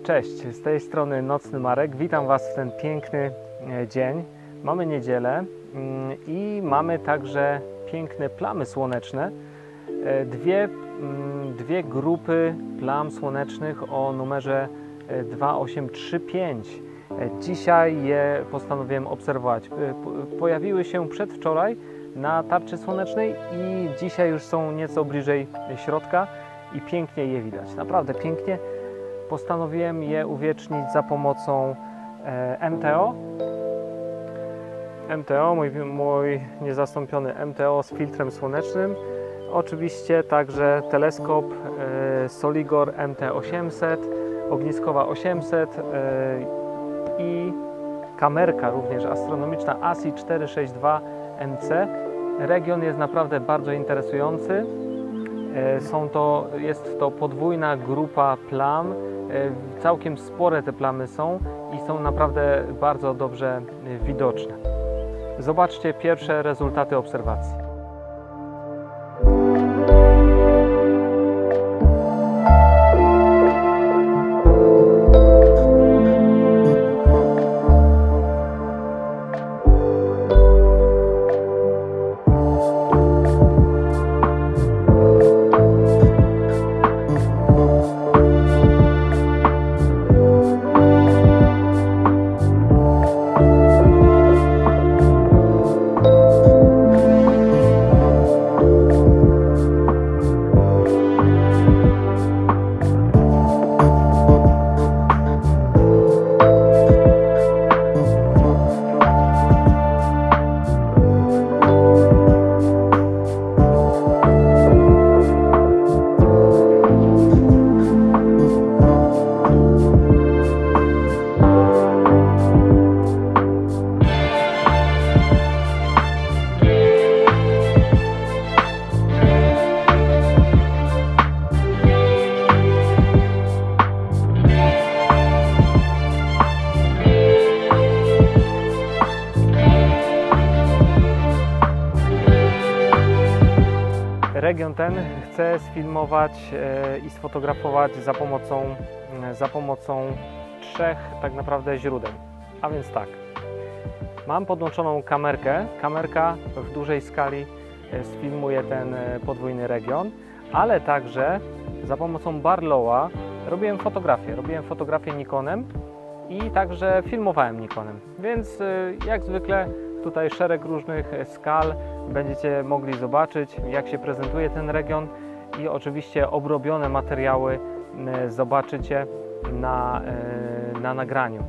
Cześć, z tej strony Nocny Marek. Witam Was w ten piękny dzień. Mamy niedzielę i mamy także piękne plamy słoneczne. Dwie grupy plam słonecznych o numerze 2835. Dzisiaj je postanowiłem obserwować. Pojawiły się przedwczoraj na tarczy słonecznej i dzisiaj już są nieco bliżej środka i pięknie je widać. Naprawdę pięknie. Postanowiłem je uwiecznić za pomocą MTO, mój niezastąpiony MTO z filtrem słonecznym. Oczywiście także teleskop Soligor MT800, ogniskowa 800 i kamerka również astronomiczna ASI 462 MC. Region jest naprawdę bardzo interesujący. Jest to podwójna grupa plam. Całkiem spore te plamy są i są naprawdę bardzo dobrze widoczne. Zobaczcie pierwsze rezultaty obserwacji. Region ten chcę sfilmować i sfotografować za pomocą trzech tak naprawdę źródeł. A więc tak, mam podłączoną kamerkę. Kamerka w dużej skali sfilmuje ten podwójny region, ale także za pomocą Barlowa robiłem fotografię Nikonem i także filmowałem Nikonem. Więc jak zwykle tutaj szereg różnych skal. Będziecie mogli zobaczyć, jak się prezentuje ten region i oczywiście obrobione materiały zobaczycie na nagraniu.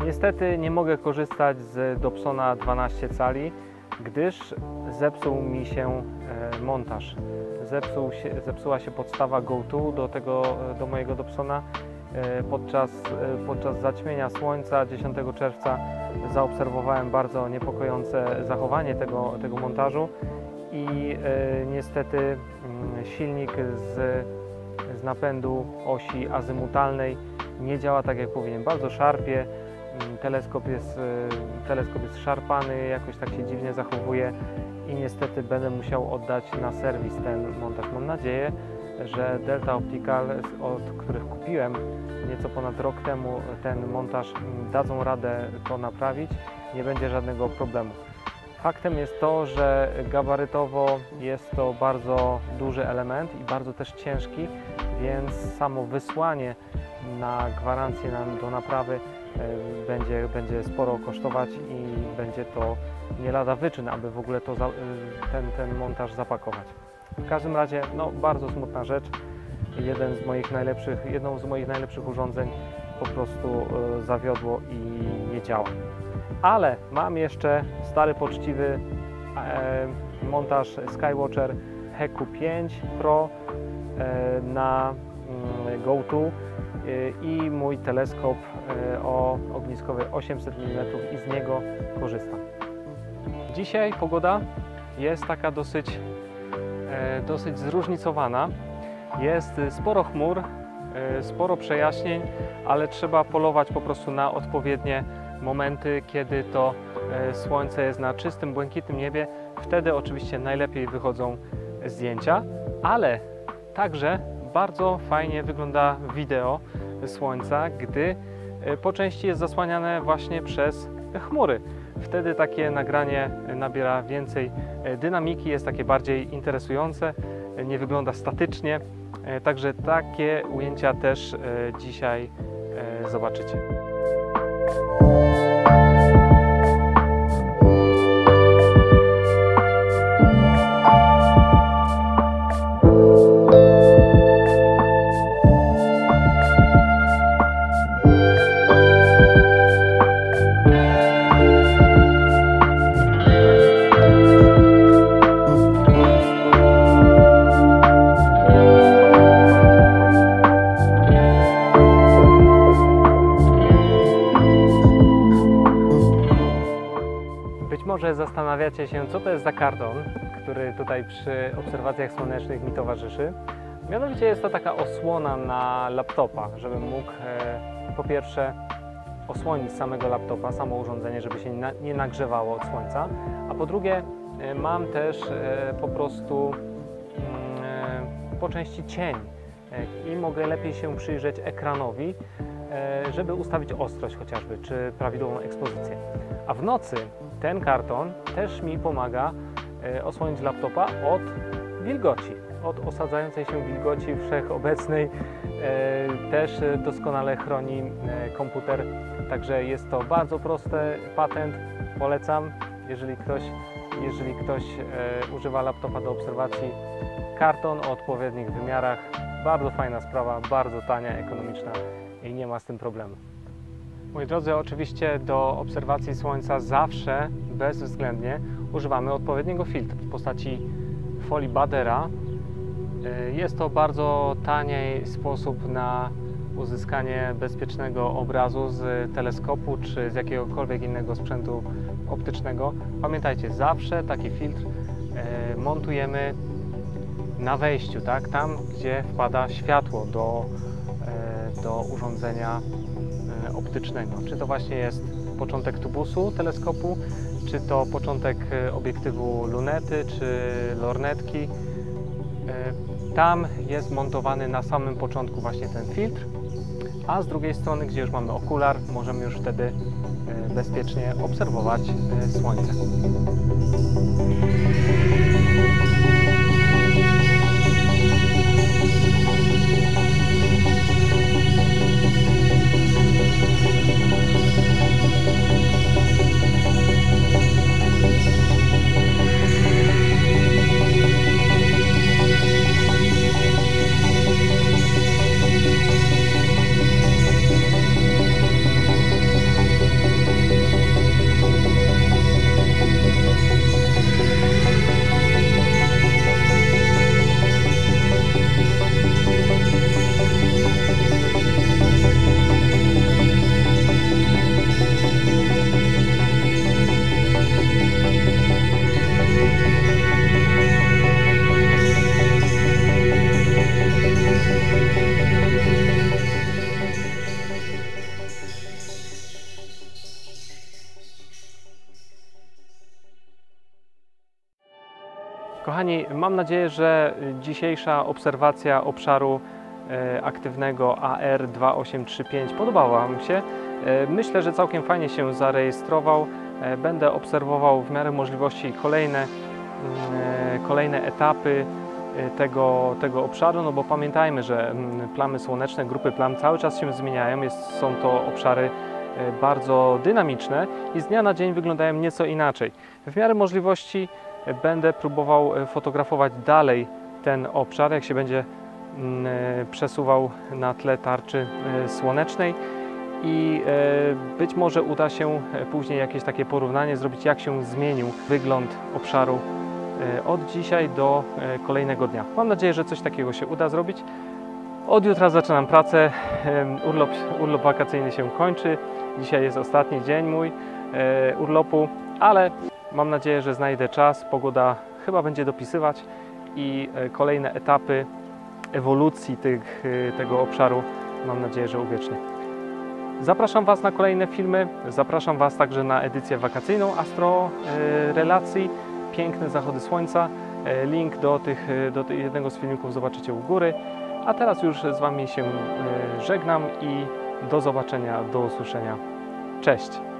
Niestety nie mogę korzystać z Dobsona 12 cali, gdyż zepsuł mi się montaż. Zepsuła się podstawa GoTo do mojego Dobsona. Podczas zaćmienia słońca 10 czerwca zaobserwowałem bardzo niepokojące zachowanie tego montażu i niestety silnik z napędu osi azymutalnej nie działa tak jak powinien. Bardzo szarpie, teleskop jest szarpany, jakoś tak się dziwnie zachowuje i niestety będę musiał oddać na serwis ten montaż. Mam nadzieję, że Delta Optical, od których kupiłem nieco ponad rok temu ten montaż, dadzą radę to naprawić, nie będzie żadnego problemu. Faktem jest to, że gabarytowo jest to bardzo duży element i bardzo też ciężki, więc samo wysłanie na gwarancję do naprawy będzie sporo kosztować i będzie to nie lada wyczyn, aby w ogóle ten montaż zapakować. W każdym razie bardzo smutna rzecz. Jedną z moich najlepszych urządzeń po prostu zawiodło i nie działa. Ale mam jeszcze stary, poczciwy montaż Skywatcher Heku 5 Pro na GoTo i mój teleskop o ogniskowej 800 mm i z niego korzystam. Dzisiaj pogoda jest taka dosyć zróżnicowana. Jest sporo chmur, sporo przejaśnień, ale trzeba polować po prostu na odpowiednie momenty, kiedy to słońce jest na czystym, błękitnym niebie. Wtedy oczywiście najlepiej wychodzą zdjęcia, ale także bardzo fajnie wygląda wideo słońca, gdy po części jest zasłaniane właśnie przez chmury. Wtedy takie nagranie nabiera więcej dynamiki, jest takie bardziej interesujące, nie wygląda statycznie. Także takie ujęcia też dzisiaj zobaczycie. Być może zastanawiacie się, co to jest za karton, który tutaj przy obserwacjach słonecznych mi towarzyszy. Mianowicie jest to taka osłona na laptopa, żebym mógł po pierwsze osłonić samego laptopa, samo urządzenie, żeby się nie nagrzewało od słońca, a po drugie mam też po prostu po części cień i mogę lepiej się przyjrzeć ekranowi, żeby ustawić ostrość chociażby, czy prawidłową ekspozycję. A w nocy ten karton też mi pomaga osłonić laptopa od wilgoci, od osadzającej się wilgoci wszechobecnej. Też doskonale chroni komputer, także jest to bardzo prosty patent, polecam, jeżeli ktoś używa laptopa do obserwacji. Karton o odpowiednich wymiarach, bardzo fajna sprawa, bardzo tania, ekonomiczna i nie ma z tym problemu. Moi drodzy, oczywiście do obserwacji słońca zawsze, bezwzględnie używamy odpowiedniego filtru w postaci folii Badera. Jest to bardzo tani sposób na uzyskanie bezpiecznego obrazu z teleskopu czy z jakiegokolwiek innego sprzętu optycznego. Pamiętajcie, zawsze taki filtr montujemy na wejściu, tak? Tam, gdzie wpada światło do urządzenia optycznego. Czy to właśnie jest początek tubusu teleskopu, czy to początek obiektywu lunety, czy lornetki. Tam jest montowany na samym początku właśnie ten filtr, a z drugiej strony, gdzie już mamy okular, możemy już wtedy bezpiecznie obserwować słońce. Kochani, mam nadzieję, że dzisiejsza obserwacja obszaru aktywnego AR2835 podobała Wam się. Myślę, że całkiem fajnie się zarejestrował. Będę obserwował w miarę możliwości kolejne etapy tego obszaru, no bo pamiętajmy, że plamy słoneczne, grupy plam cały czas się zmieniają. Są to obszary bardzo dynamiczne i z dnia na dzień wyglądają nieco inaczej. W miarę możliwości będę próbował fotografować dalej ten obszar, jak się będzie przesuwał na tle tarczy słonecznej i być może uda się później jakieś takie porównanie zrobić, jak się zmienił wygląd obszaru od dzisiaj do kolejnego dnia. Mam nadzieję, że coś takiego się uda zrobić. Od jutra zaczynam pracę, urlop wakacyjny się kończy. Dzisiaj jest ostatni dzień mój urlopu, ale mam nadzieję, że znajdę czas. Pogoda chyba będzie dopisywać i kolejne etapy ewolucji tego obszaru mam nadzieję, że uwiecznię. Zapraszam Was na kolejne filmy, zapraszam Was także na edycję wakacyjną Astro Relacji, piękne zachody słońca. Link do jednego z filmików zobaczycie u góry. A teraz już z Wami się żegnam i do zobaczenia, do usłyszenia. Cześć!